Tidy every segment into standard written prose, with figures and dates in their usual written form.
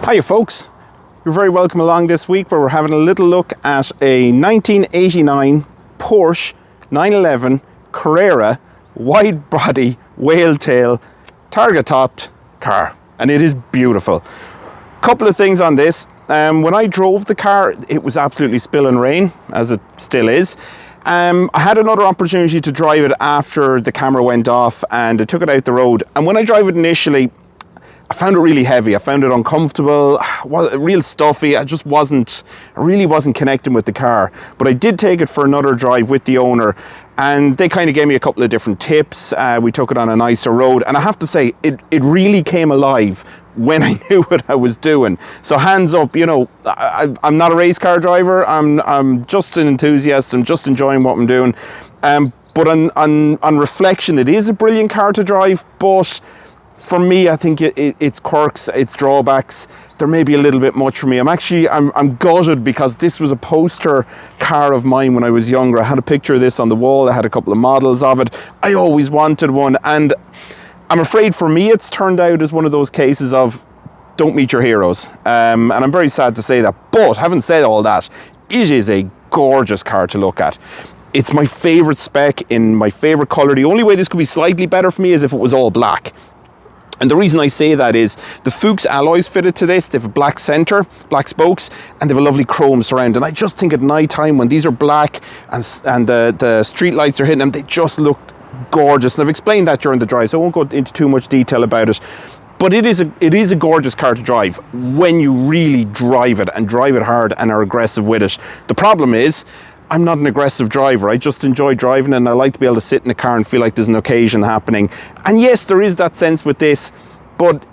Hiya folks, you're very welcome along this week where we're having a little look at a 1989 Porsche 911 Carrera Widebody whale tail Targa topped car, and it is beautiful. Couple of things on this. When I drove the car, it was absolutely spilling rain, as it still is. I had another opportunity to drive it after the camera went off and I took it out the road, and when I drove it initially, I found it really heavy. I found it uncomfortable, real stuffy. I really wasn't connecting with the car. But I did take it for another drive with the owner, and they kind of gave me a couple of different tips. We took it on a nicer road, and I have to say, it really came alive when I knew what I was doing. So hands up, you know, I'm not a race car driver. I'm just an enthusiast. I'm just enjoying what I'm doing. But on reflection, it is a brilliant car to drive, but for me, I think its quirks, its drawbacks, there may be a little bit much for me. I'm gutted because this was a poster car of mine when I was younger. I had a picture of this on the wall. I had a couple of models of it. I always wanted one, and I'm afraid for me it's turned out as one of those cases of don't meet your heroes. And I'm very sad to say that. But having said all that, it is a gorgeous car to look at. It's my favorite spec in my favorite color. The only way this could be slightly better for me is if it was all black. And the reason I say that is the Fuchs alloys fitted to this. They have a black center, black spokes, and they have a lovely chrome surround. And I just think at night time when these are black and the street lights are hitting them, they just look gorgeous. And I've explained that during the drive, so I won't go into too much detail about it. But it is a gorgeous car to drive when you really drive it and drive it hard and are aggressive with it. The problem is, I'm not an aggressive driver. I just enjoy driving, and I like to be able to sit in the car and feel like there's an occasion happening. And yes, there is that sense with this, but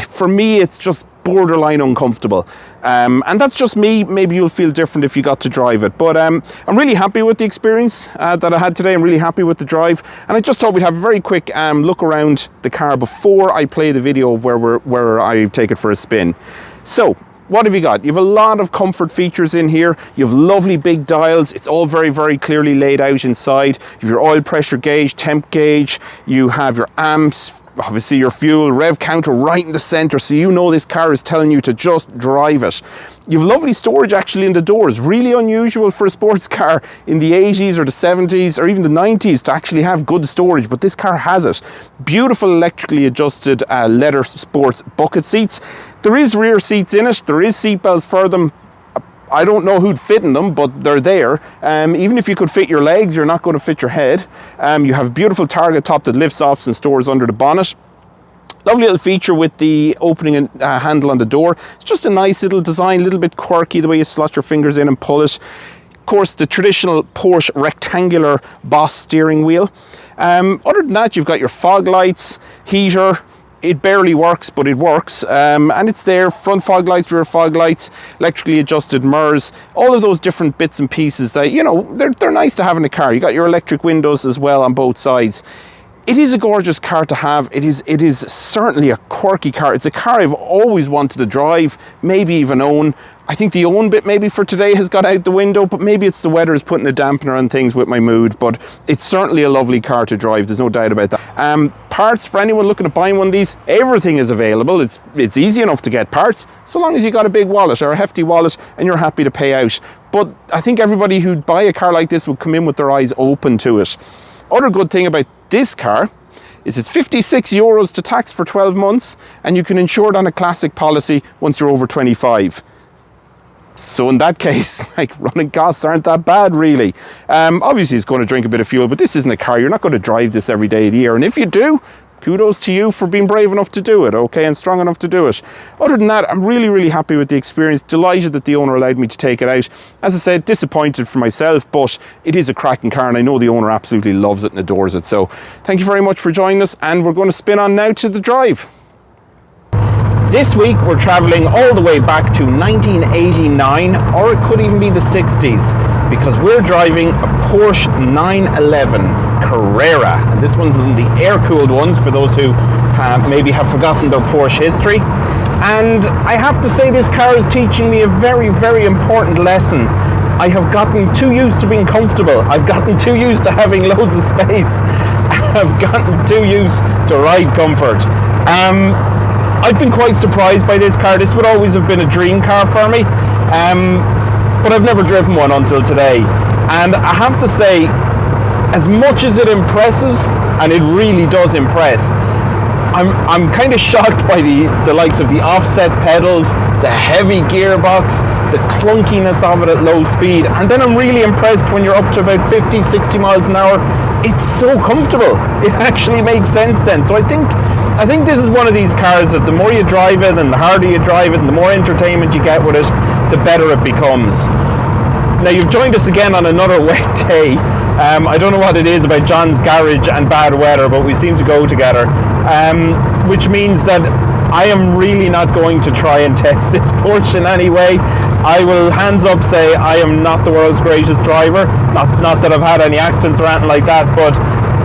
for me, it's just borderline uncomfortable. And that's just me. Maybe you'll feel different if you got to drive it. But I'm really happy with the experience that I had today. I'm really happy with the drive. And I just thought we'd have a very quick look around the car before I play the video where I take it for a spin. So, what have you got? You have a lot of comfort features in here. You have lovely big dials. It's all very, very clearly laid out inside. You have your oil pressure gauge, temp gauge. You have your amps, obviously your fuel, rev counter right in the center, so you know this car is telling you to just drive it. You have lovely storage actually in the doors. Really unusual for a sports car in the 80s or the 70s or even the 90s to actually have good storage, but this car has it. Beautiful electrically adjusted leather sports bucket seats. There is rear seats in it. There is seat belts for them. I don't know who'd fit in them, but they're there. Even if you could fit your legs, you're not going to fit your head. You have a beautiful Targa top that lifts off and stores under the bonnet. Lovely little feature with the opening and handle on the door. It's just a nice little design, a little bit quirky the way you slot your fingers in and pull it. Of course, the traditional Porsche rectangular Boss steering wheel. Other than that, you've got your fog lights, heater. It barely works, but it works. And it's there, front fog lights, rear fog lights, electrically adjusted mirrors, all of those different bits and pieces that, you know, they're nice to have in a car. You got your electric windows as well on both sides. It is a gorgeous car to have. It is certainly a quirky car. It's a car I've always wanted to drive, maybe even own. I think the own bit maybe for today has got out the window, but maybe it's the weather is putting a dampener on things with my mood, but it's certainly a lovely car to drive. There's no doubt about that. Parts for anyone looking at buying one of these, everything is available. It's easy enough to get parts, so long as you got a big wallet or a hefty wallet and you're happy to pay out. But I think everybody who'd buy a car like this would come in with their eyes open to it. Other good thing about this car is it's €56 to tax for 12 months, and you can insure it on a classic policy once you're over 25. So in that case, like, running costs aren't that bad really. Obviously it's going to drink a bit of fuel, but this isn't a car. You're not going to drive this every day of the year. And if you do, kudos to you for being brave enough to do it, okay, and strong enough to do it. Other than that, I'm really, really happy with the experience. Delighted that the owner allowed me to take it out. As I said, disappointed for myself, but it is a cracking car, and I know the owner absolutely loves it and adores it. So thank you very much for joining us, and we're going to spin on now to the drive. This week we're traveling all the way back to 1989, or it could even be the 60s, because we're driving a Porsche 911 Carrera. And this one's one of the air-cooled ones for those who maybe have forgotten their Porsche history. And I have to say, this car is teaching me a very, very important lesson. I have gotten too used to being comfortable. I've gotten too used to having loads of space. I've gotten too used to ride comfort. I've been quite surprised by this car. This would always have been a dream car for me, but I've never driven one until today. And I have to say, as much as it impresses, and it really does impress, I'm kind of shocked by the likes of the offset pedals, the heavy gearbox, the clunkiness of it at low speed, and then I'm really impressed when you're up to about 50, 60 miles an hour. It's so comfortable. It actually makes sense then. So I think this is one of these cars that the more you drive it and the harder you drive it and the more entertainment you get with it, the better it becomes. Now, you've joined us again on another wet day. I don't know what it is about John's garage and bad weather, but we seem to go together, which means that I am really not going to try and test this Porsche in any way. I will hands up say I am not the world's greatest driver. Not that I've had any accidents or anything like that, but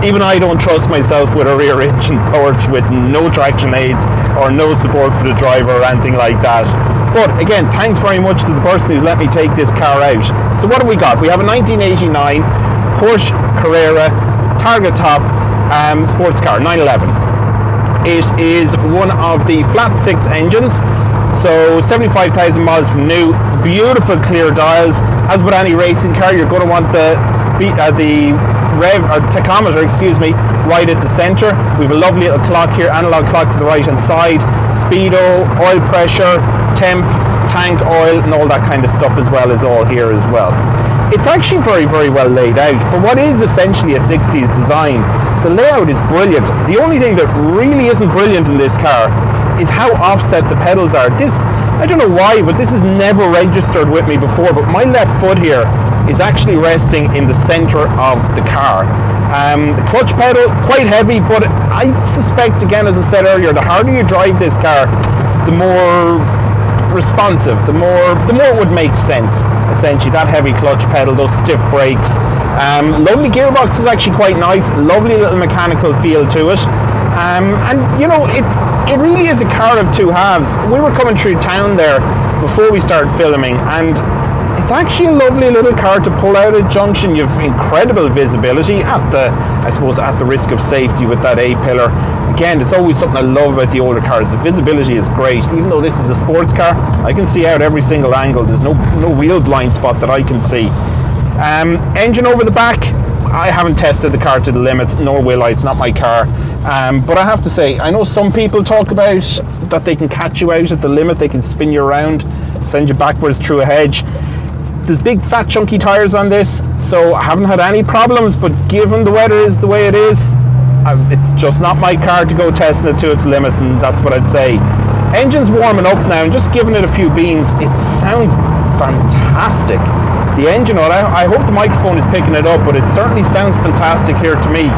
even I don't trust myself with a rear engine Porsche with no traction aids or no support for the driver or anything like that. But again, thanks very much to the person who's let me take this car out. So what have we got? We have a 1989 Porsche Carrera Targa Top sports car, 911. It is one of the flat 6 engines, so 75,000 miles from new. Beautiful clear dials. As with any racing car, you're going to want the speed, the rev or tachometer, right at the center. We have a lovely little clock here, analog clock to the right hand side. Speedo, oil pressure, temp, tank oil, and all that kind of stuff as well is all here as well. It's actually very, very well laid out for what is essentially a 60s design. The layout is brilliant. The only thing that really isn't brilliant in this car is how offset the pedals are. This, I don't know why, but this has never registered with me before, but my left foot here is actually resting in the center of the car. The clutch pedal, quite heavy, but I suspect, again, as I said earlier, the harder you drive this car, the more responsive, the more it would make sense, essentially. That heavy clutch pedal, those stiff brakes. Lovely gearbox is actually quite nice. Lovely little mechanical feel to it. And you know, it really is a car of two halves. We were coming through town there before we started filming, and it's actually a lovely little car to pull out at junction. You've incredible visibility at the risk of safety with that A-pillar. Again, it's always something I love about the older cars. The visibility is great. Even though this is a sports car, I can see out every single angle. There's no real blind spot that I can see. Engine over the back, I haven't tested the car to the limits, nor will I. It's not my car. But I have to say, I know some people talk about that they can catch you out at the limit. They can spin you around, send you backwards through a hedge. There's big fat chunky tires on this, so I haven't had any problems, but given the weather is the way it is, it's just not my car to go testing it to its limits, and that's what I'd say. Engine's warming up now, and just giving it a few beans, it sounds fantastic. The engine oil, I hope the microphone is picking it up, but it certainly sounds fantastic here to me.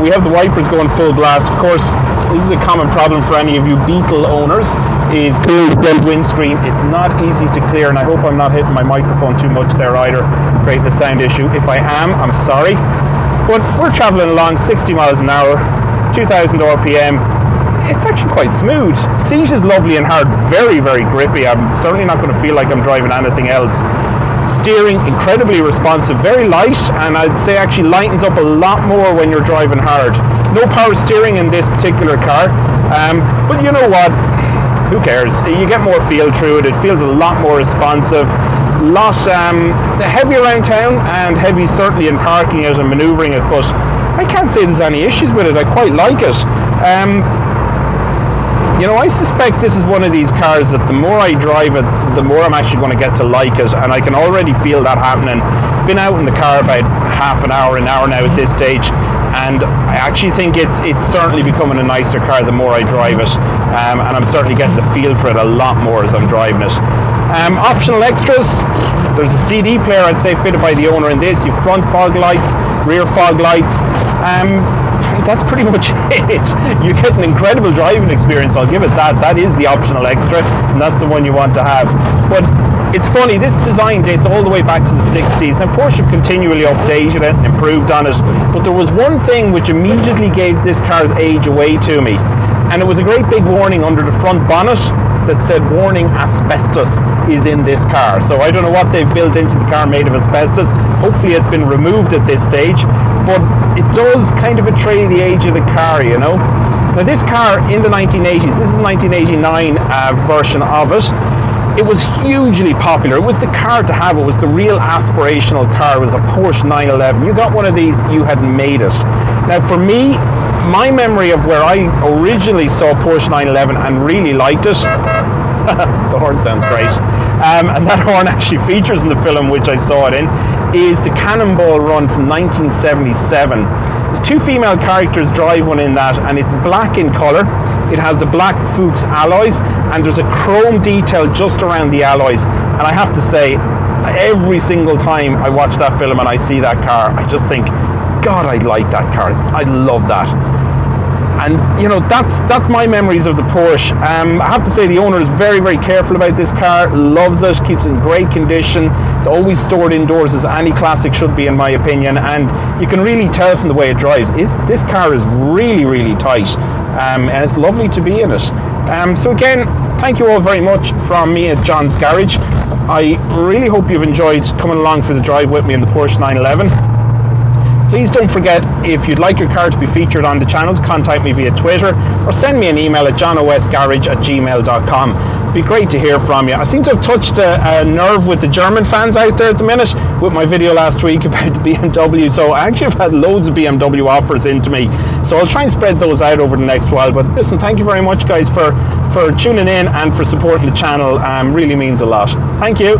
We have the wipers going full blast. Of course, this is a common problem for any of you Beetle owners, is clear the windscreen. It's not easy to clear, and I hope I'm not hitting my microphone too much there either, creating a sound issue. If I am, I'm sorry. But we're traveling along 60 miles an hour, 2,000 RPM. It's actually quite smooth. Seat is lovely and hard, very, very grippy. I'm certainly not going to feel like I'm driving anything else. Steering, incredibly responsive, very light, and I'd say actually lightens up a lot more when you're driving hard. No power steering in this particular car, but you know what? Who cares? You get more feel through it. It feels a lot more responsive. Lot heavy around town and heavy certainly in parking it and manoeuvring it, but I can't say there's any issues with it. I quite like it. You know, I suspect this is one of these cars that the more I drive it, the more I'm actually going to get to like it, and I can already feel that happening. I've been out in the car about half an hour now at this stage, and I actually think it's certainly becoming a nicer car the more I drive it, and I'm certainly getting the feel for it a lot more as I'm driving it. Optional extras, there's a CD player, I'd say, fitted by the owner in this. You have front fog lights, rear fog lights. That's pretty much it. You get an incredible driving experience, I'll give it that. That is the optional extra, and that's the one you want to have. But it's funny, this design dates all the way back to the 60s. Now, Porsche have continually updated it and improved on it, but there was one thing which immediately gave this car's age away to me, and it was a great big warning under the front bonnet that said, warning, asbestos is in this car. So I don't know what they've built into the car made of asbestos. Hopefully it's been removed at this stage, but it does kind of betray the age of the car, you know. Now this car in the 1980s, this is the 1989 version of it. It was hugely popular. It was the car to have. It was the real aspirational car. It was a Porsche 911. You got one of these, you had made it. Now for me, my memory of where I originally saw Porsche 911 and really liked it, the horn sounds great, and that horn actually features in the film which I saw it in, is the Cannonball Run from 1977. There's two female characters drive one in that, and it's black in colour. It has the black Fuchs alloys, and there's a chrome detail just around the alloys. And I have to say, every single time I watch that film and I see that car, I just think, God, I like that car. I love that. And you know, that's my memories of the Porsche. I have to say the owner is very, very careful about this car, loves it, keeps it in great condition. It's always stored indoors, as any classic should be in my opinion, and you can really tell from the way it drives. This car is really, really tight, and it's lovely to be in it. So again, thank you all very much from me at John's Garage. I really hope you've enjoyed coming along for the drive with me in the Porsche 911. Please don't forget, if you'd like your car to be featured on the channel, to contact me via Twitter or send me an email at johnosgarage@gmail.com. It'd be great to hear from you. I seem to have touched a nerve with the German fans out there at the minute with my video last week about the BMW. So I actually have had loads of BMW offers into me. So I'll try and spread those out over the next while. But listen, thank you very much guys for tuning in and for supporting the channel. Really means a lot. Thank you.